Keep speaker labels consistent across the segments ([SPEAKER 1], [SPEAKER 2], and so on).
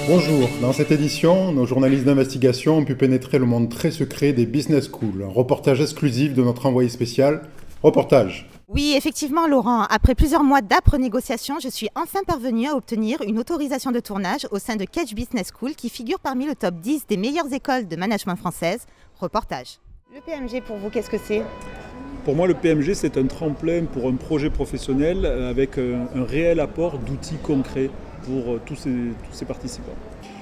[SPEAKER 1] Bonjour, dans cette édition, nos journalistes d'investigation ont pu pénétrer le monde très secret des business schools. Un reportage exclusif de notre envoyé spécial. Reportage.
[SPEAKER 2] Oui, effectivement, Laurent, après plusieurs mois d'âpres négociations, je suis enfin parvenue à obtenir une autorisation de tournage au sein de Catch Business School qui figure parmi le top 10 des meilleures écoles de management françaises. Reportage. Le PMG pour vous, qu'est-ce que c'est ?
[SPEAKER 3] Pour moi, le PMG, c'est un tremplin pour un projet professionnel avec un réel apport d'outils concrets pour tous ces participants.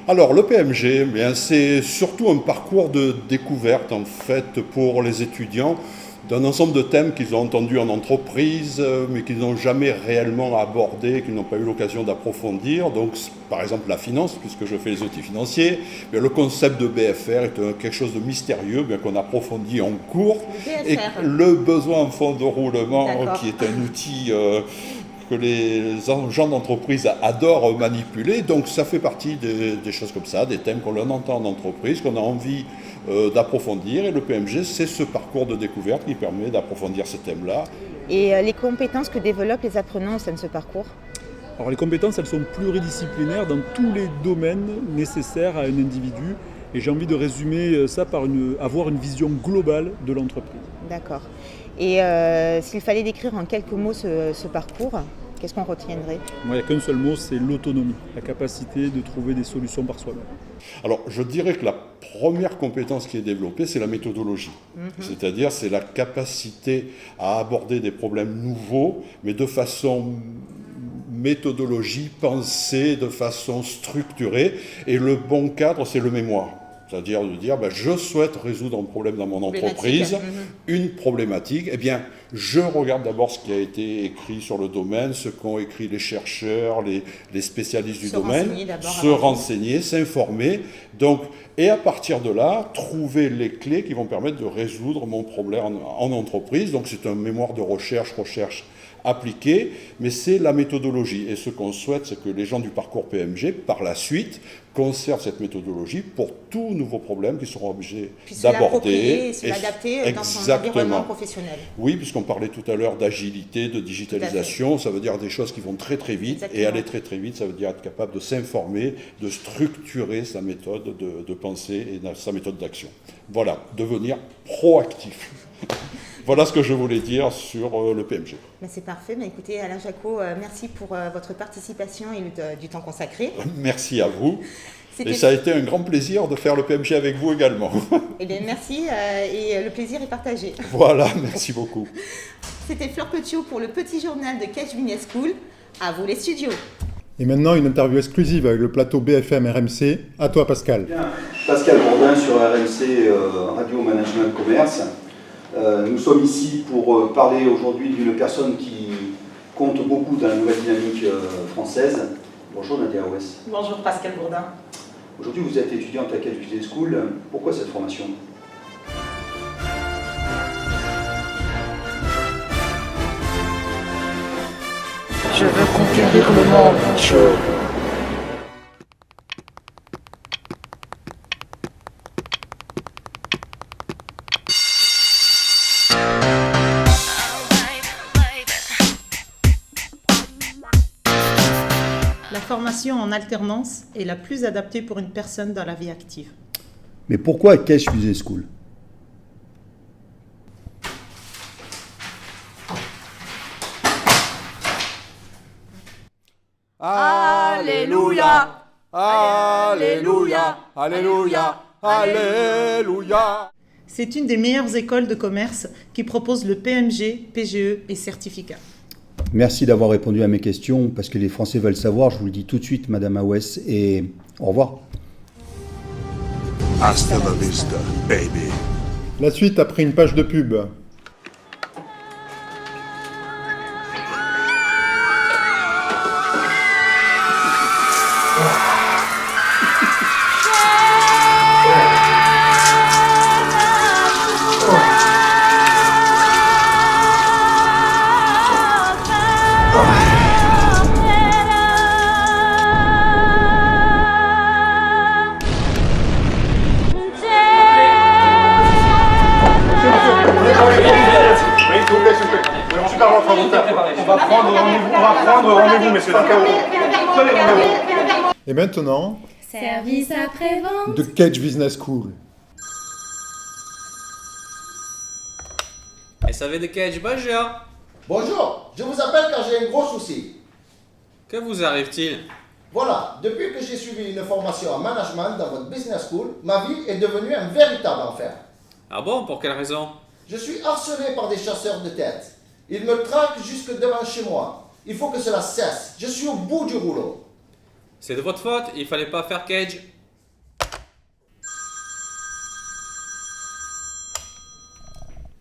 [SPEAKER 4] Alors le PMG, c'est surtout un parcours de découverte en fait pour les étudiants d'un ensemble de thèmes qu'ils ont entendus en entreprise, mais qu'ils n'ont jamais réellement abordés, qu'ils n'ont pas eu l'occasion d'approfondir. Donc, par exemple, la finance, puisque je fais les outils financiers, mais le concept de BFR est quelque chose de mystérieux, bien qu'on approfondit en cours. Et le besoin en fonds de roulement, qui est un outil que les gens d'entreprise adorent manipuler. Donc, ça fait partie des choses comme ça, des thèmes qu'on entend en entreprise, qu'on a envie d'approfondir, et le PMG, c'est ce parcours de découverte qui permet d'approfondir ces thèmes-là.
[SPEAKER 2] Et les compétences que développent les apprenants au sein de ce parcours ?
[SPEAKER 3] Alors les compétences, elles sont pluridisciplinaires dans tous les domaines nécessaires à un individu, et j'ai envie de résumer ça par avoir une vision globale de l'entreprise.
[SPEAKER 2] D'accord. Et s'il fallait décrire en quelques mots ce parcours, qu'est-ce qu'on retiendrait ?
[SPEAKER 3] Moi, il n'y a qu'un seul mot, c'est l'autonomie, la capacité de trouver des solutions par soi-même.
[SPEAKER 4] Alors, je dirais que la première compétence qui est développée, c'est la méthodologie. C'est-à-dire, c'est la capacité à aborder des problèmes nouveaux, mais de façon méthodologie, pensée, de façon structurée. Et le bon cadre, c'est le mémoire. C'est-à-dire de dire, je souhaite résoudre un problème dans mon entreprise, une problématique. Eh bien, je regarde d'abord ce qui a été écrit sur le domaine, ce qu'ont écrit les chercheurs, les spécialistes du domaine, se renseigner, s'informer. Donc, et à partir de là, trouver les clés qui vont permettre de résoudre mon problème en entreprise. Donc, c'est un mémoire de recherche appliquée, mais c'est la méthodologie. Et ce qu'on souhaite, c'est que les gens du parcours PMG, par la suite, conservent cette méthodologie pour tout nouveau problème qu'ils seront obligés d'aborder.
[SPEAKER 2] Et se l'adapter dans son environnement professionnel.
[SPEAKER 4] Oui, puisqu'on parlait tout à l'heure d'agilité, de digitalisation, ça veut dire des choses qui vont très très vite. Exactement. Et aller très très vite, ça veut dire être capable de s'informer, de structurer sa méthode de pensée et sa méthode d'action. Voilà, devenir proactif. Voilà ce que je voulais dire sur le PMG.
[SPEAKER 2] C'est parfait. Écoutez, Alain Jacot, merci pour votre participation et du temps consacré.
[SPEAKER 4] Merci à vous. Et ça a été un grand plaisir de faire le PMG avec vous également.
[SPEAKER 2] Eh bien, merci et le plaisir est partagé.
[SPEAKER 4] Voilà, merci beaucoup.
[SPEAKER 2] C'était Fleur Petiot pour le petit journal de Catch Business School. À vous les studios.
[SPEAKER 1] Et maintenant, une interview exclusive avec le plateau BFM RMC. À toi, Pascal.
[SPEAKER 5] Bien. Pascal Bourdin sur RMC Radio Management Commerce. Nous sommes ici pour parler aujourd'hui d'une personne qui compte beaucoup dans la nouvelle dynamique française. Bonjour Nadia Ouess.
[SPEAKER 6] Bonjour Pascal Bourdin.
[SPEAKER 5] Aujourd'hui vous êtes étudiante à Catch Business School. Pourquoi cette formation ?
[SPEAKER 7] Je veux conquérir le monde, chaud.
[SPEAKER 6] La formation en alternance est la plus adaptée pour une personne dans la vie active.
[SPEAKER 5] Mais pourquoi Catch Business School ?
[SPEAKER 8] Alléluia, Alléluia, Alléluia, Alléluia.
[SPEAKER 6] C'est une des meilleures écoles de commerce qui propose le PMG, PGE et certificat.
[SPEAKER 5] Merci d'avoir répondu à mes questions, parce que les Français veulent savoir, je vous le dis tout de suite, Madame Ouess, et au revoir.
[SPEAKER 9] Hasta la vista, baby.
[SPEAKER 1] La suite après une page de pub.
[SPEAKER 10] On va prendre rendez-vous, messieurs.
[SPEAKER 1] Et maintenant,
[SPEAKER 11] Service après-vente
[SPEAKER 1] de Kedge Business School.
[SPEAKER 12] SAV de Kedge, bonjour.
[SPEAKER 13] Bonjour, je vous appelle car j'ai un gros souci.
[SPEAKER 12] Que vous arrive-t-il?
[SPEAKER 13] Voilà, depuis que j'ai suivi une formation en management dans votre business school, ma vie est devenue un véritable enfer.
[SPEAKER 12] Ah bon, pour quelle raison?
[SPEAKER 13] Je suis harcelé par des chasseurs de tête. Ils me traquent jusque devant chez moi. Il faut que cela cesse. Je suis au bout du rouleau.
[SPEAKER 12] C'est de votre faute, il fallait pas faire Kedge.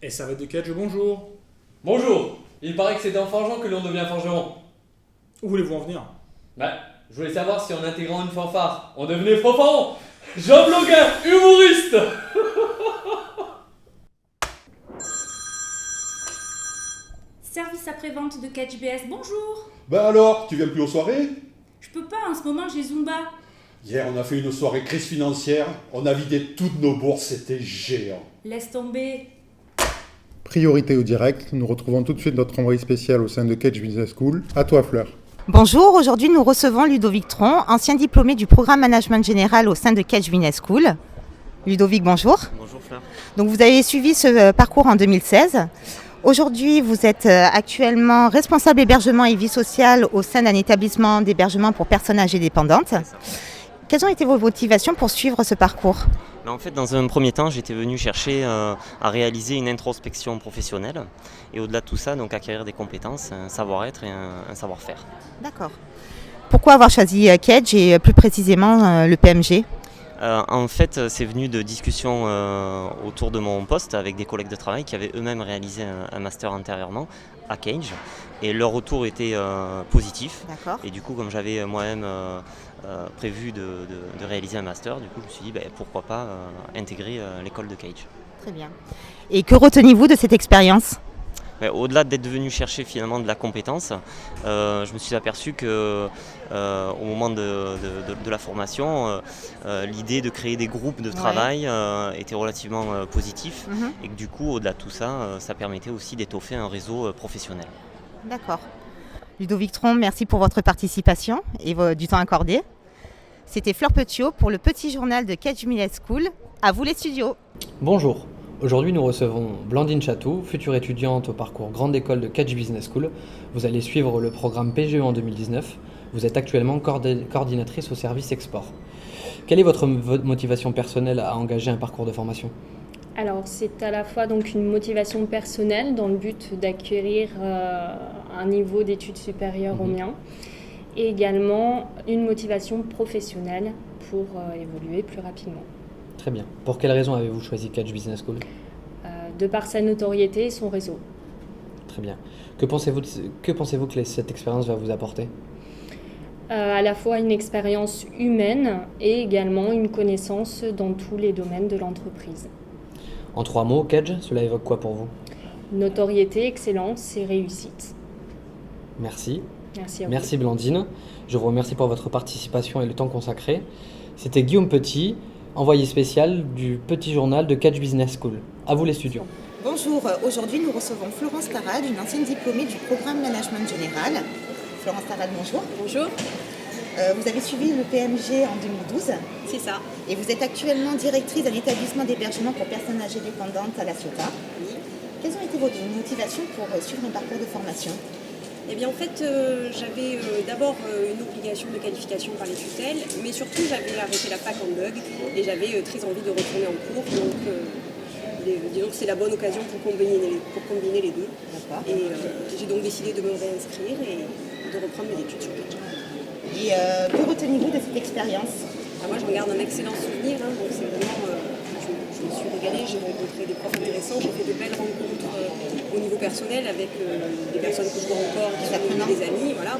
[SPEAKER 14] SAV de Kedge, bonjour.
[SPEAKER 15] Bonjour, il paraît que c'est en forgeant que l'on devient forgeron.
[SPEAKER 14] Où voulez-vous en venir?
[SPEAKER 15] Je voulais savoir si en intégrant une fanfare, on devenait fanfaron. Jean Bloguin, humoriste.
[SPEAKER 11] Service après-vente de Kedge BS, bonjour.
[SPEAKER 4] Ben alors, tu viens plus aux soirées?
[SPEAKER 11] Je peux pas, en ce moment j'ai Zumba.
[SPEAKER 4] Hier, on a fait une soirée crise financière, on a vidé toutes nos bourses, c'était géant.
[SPEAKER 11] Laisse tomber.
[SPEAKER 1] Priorité au direct, nous retrouvons tout de suite notre envoyé spécial au sein de Kedge Business School. À toi Fleur.
[SPEAKER 2] Bonjour, aujourd'hui nous recevons Ludovic Tron, ancien diplômé du programme Management Général au sein de Kedge Business School. Ludovic, bonjour.
[SPEAKER 16] Bonjour Fleur.
[SPEAKER 2] Donc vous avez suivi ce parcours en 2016. Aujourd'hui, vous êtes actuellement responsable hébergement et vie sociale au sein d'un établissement d'hébergement pour personnes âgées dépendantes. Quelles ont été vos motivations pour suivre ce parcours ?
[SPEAKER 16] En fait, dans un premier temps, j'étais venu chercher à réaliser une introspection professionnelle et au-delà de tout ça, donc acquérir des compétences, un savoir-être et un savoir-faire.
[SPEAKER 2] D'accord. Pourquoi avoir choisi Kedge et plus précisément le PMG ?
[SPEAKER 16] En fait, c'est venu de discussions autour de mon poste avec des collègues de travail qui avaient eux-mêmes réalisé un master antérieurement à Kedge et leur retour était positif.
[SPEAKER 2] D'accord.
[SPEAKER 16] Et du coup, comme j'avais moi-même prévu de réaliser un master, du coup, je me suis dit pourquoi pas intégrer l'école de Kedge.
[SPEAKER 2] Très bien. Et que retenez-vous de cette expérience ?
[SPEAKER 16] Au-delà d'être venu chercher finalement de la compétence, je me suis aperçu que au moment de la formation, l'idée de créer des groupes de travail était relativement positif et que du coup, au-delà de tout ça, ça permettait aussi d'étoffer un réseau professionnel.
[SPEAKER 2] D'accord. Ludovic Tron, merci pour votre participation et du temps accordé. C'était Fleur Petiot pour le petit journal de Kedge Business School. À vous les studios.
[SPEAKER 17] Bonjour. Aujourd'hui, nous recevons Blandine Chatou, future étudiante au parcours Grande École de Kedge Business School. Vous allez suivre le programme PGE en 2019. Vous êtes actuellement coordinatrice au service export. Quelle est votre motivation personnelle à engager un parcours de formation ?
[SPEAKER 18] Alors, c'est à la fois donc une motivation personnelle dans le but d'acquérir un niveau d'études supérieures au mien et également une motivation professionnelle pour évoluer plus rapidement.
[SPEAKER 17] Très bien. Pour quelles raisons avez-vous choisi Kedge Business School ?
[SPEAKER 18] De par sa notoriété et son réseau.
[SPEAKER 17] Très bien. Que pensez-vous que cette expérience va vous apporter ?
[SPEAKER 18] À la fois une expérience humaine et également une connaissance dans tous les domaines de l'entreprise.
[SPEAKER 17] En 3 mots, Kedge, cela évoque quoi pour vous ?
[SPEAKER 18] Notoriété, excellence et réussite.
[SPEAKER 17] Merci.
[SPEAKER 18] Merci à vous.
[SPEAKER 17] Merci Blandine. Je vous remercie pour votre participation et le temps consacré. C'était Guillaume Petit, envoyé spécial du petit journal de Kedge Business School. À vous les studios.
[SPEAKER 2] Bonjour, aujourd'hui nous recevons Florence Tarade, une ancienne diplômée du programme Management Général. Florence Tarade, bonjour.
[SPEAKER 19] Bonjour.
[SPEAKER 2] Vous avez suivi le PMG en 2012.
[SPEAKER 19] C'est ça.
[SPEAKER 2] Et vous êtes actuellement directrice d'un établissement d'hébergement pour personnes âgées dépendantes à La Ciotat.
[SPEAKER 19] Oui.
[SPEAKER 2] Quelles ont été vos motivations pour suivre un parcours de formation ?
[SPEAKER 19] Eh bien, en fait, j'avais d'abord une obligation de qualification par les tutelles, mais surtout, j'avais arrêté la fac en bug et j'avais très envie de retourner en cours. Donc, disons que c'est la bonne occasion pour combiner les deux. Et j'ai donc décidé de me réinscrire et de reprendre mes études sur Kedge.
[SPEAKER 2] Et que retenez-vous de cette expérience ?
[SPEAKER 19] Moi, je regarde un excellent souvenir. Donc, c'est vraiment, je me suis régalée. J'ai rencontré des profs intéressants. J'ai fait de belles rencontres au niveau personnel avec des personnes que je vois encore, qui sont devenues des amis. Voilà.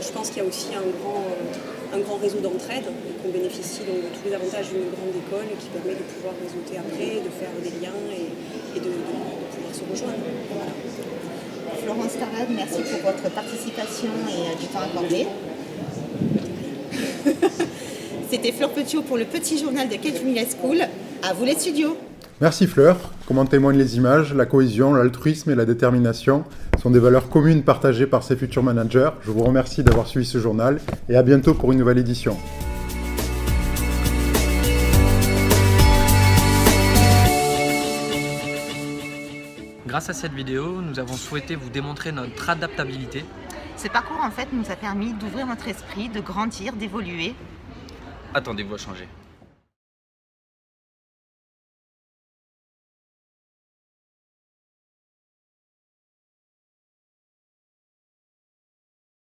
[SPEAKER 19] Je pense qu'il y a aussi un grand réseau d'entraide et qu'on bénéficie donc de tous les avantages d'une grande école qui permet de pouvoir réseauter après, de faire des liens et de pouvoir se rejoindre. Voilà.
[SPEAKER 2] Florence Tarade, merci pour votre participation et du temps accordé. C'était Fleur Petiot pour le petit journal de Kedge Business School. À vous les studios.
[SPEAKER 1] Merci Fleur. Comme en témoignent les images, la cohésion, l'altruisme et la détermination sont des valeurs communes partagées par ces futurs managers. Je vous remercie d'avoir suivi ce journal et à bientôt pour une nouvelle édition.
[SPEAKER 17] grâce à cette vidéo, nous avons souhaité vous démontrer notre adaptabilité.
[SPEAKER 2] Ce parcours en fait nous a permis d'ouvrir notre esprit, de grandir, d'évoluer.
[SPEAKER 20] Attendez-vous à changer.